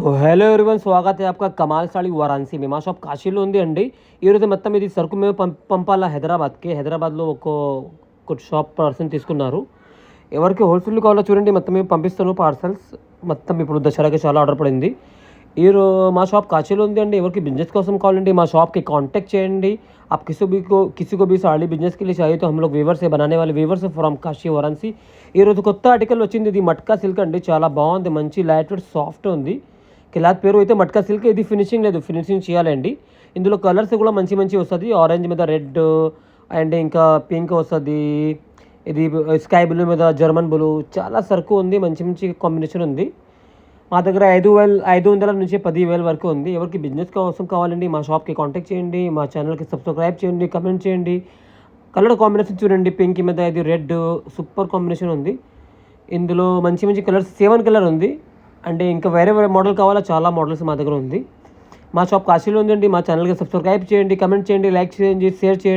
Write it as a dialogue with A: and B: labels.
A: So hello everyone, Swagat है आपका कमाल साड़ी వారాణసి में. మా షాప్ కాశీలో ఉంది అండి. ఈరోజు మొత్తం ఇది సరుకు మేము పంపాలా హైదరాబాద్కి. హైదరాబాద్లో ఒక షాప్ పర్సన్ తీసుకున్నారు. ఎవరికి హోల్సేల్ కావాలో చూడండి, మొత్తం మేము పంపిస్తాను పార్సల్స్. మొత్తం ఇప్పుడు దసరాకి చాలా ఆర్డర్ పడింది. మా షాప్ కాశీలో ఉంది అండి. ఎవరికి బిజిनेस కోసం కావాలండి మా షాప్కి కాంటాక్ట్ చేయండి. आप किसी को भी साड़ी बिजनेस के लिए चाहिए तो हम लोग वीवर से बनाने वाले वीवर से फ्रॉम కాశీ వారాణసి. ఈరోజు కొత్త ఆర్టికల్ వచ్చింది. ఇది మట్కా సిల్క్ అండి. చాలా బాగుంది, మంచి లైట్ వెయిట్ సాఫ్ట్ ఉంది. క్లాత్ పేరు అయితే మట్కా సిల్క్. ఇది ఫినిషింగ్ లేదు, ఫినిషింగ్ చేయాలండి. ఇందులో కలర్స్ కూడా మంచి మంచి వస్తుంది. ఆరెంజ్ మీద రెడ్ అండ్ ఇంకా పింక్ వస్తుంది. ఇది స్కై బ్లూ మీద జర్మన్ బ్లూ, చాలా సరుకు ఉంది. మంచి మంచి కాంబినేషన్ ఉంది. మా దగ్గర 500 నుంచి 10,000 వరకు ఉంది. ఎవరికి బిజినెస్ కోసం కావాలండి మా షాప్కి కాంటాక్ట్ చేయండి. మా ఛానల్కి సబ్స్క్రైబ్ చేయండి, కమెంట్ చేయండి. కలర్ కాంబినేషన్ చూడండి, పింక్ మీద ఇది రెడ్, సూపర్ కాంబినేషన్ ఉంది. ఇందులో మంచి మంచి కలర్స్ 7 కలర్ ఉంది. అంటే ఇంకా వేరే మోడల్ కావాలా, చాలా మోడల్స్ మా దగ్గర ఉంది. మా షాప్ కాశీలో ఉందండి. మా ఛానల్కి సబ్స్క్రైబ్ చేయండి, కమెంట్ చేయండి, లైక్ చేయండి, షేర్ చేయండి.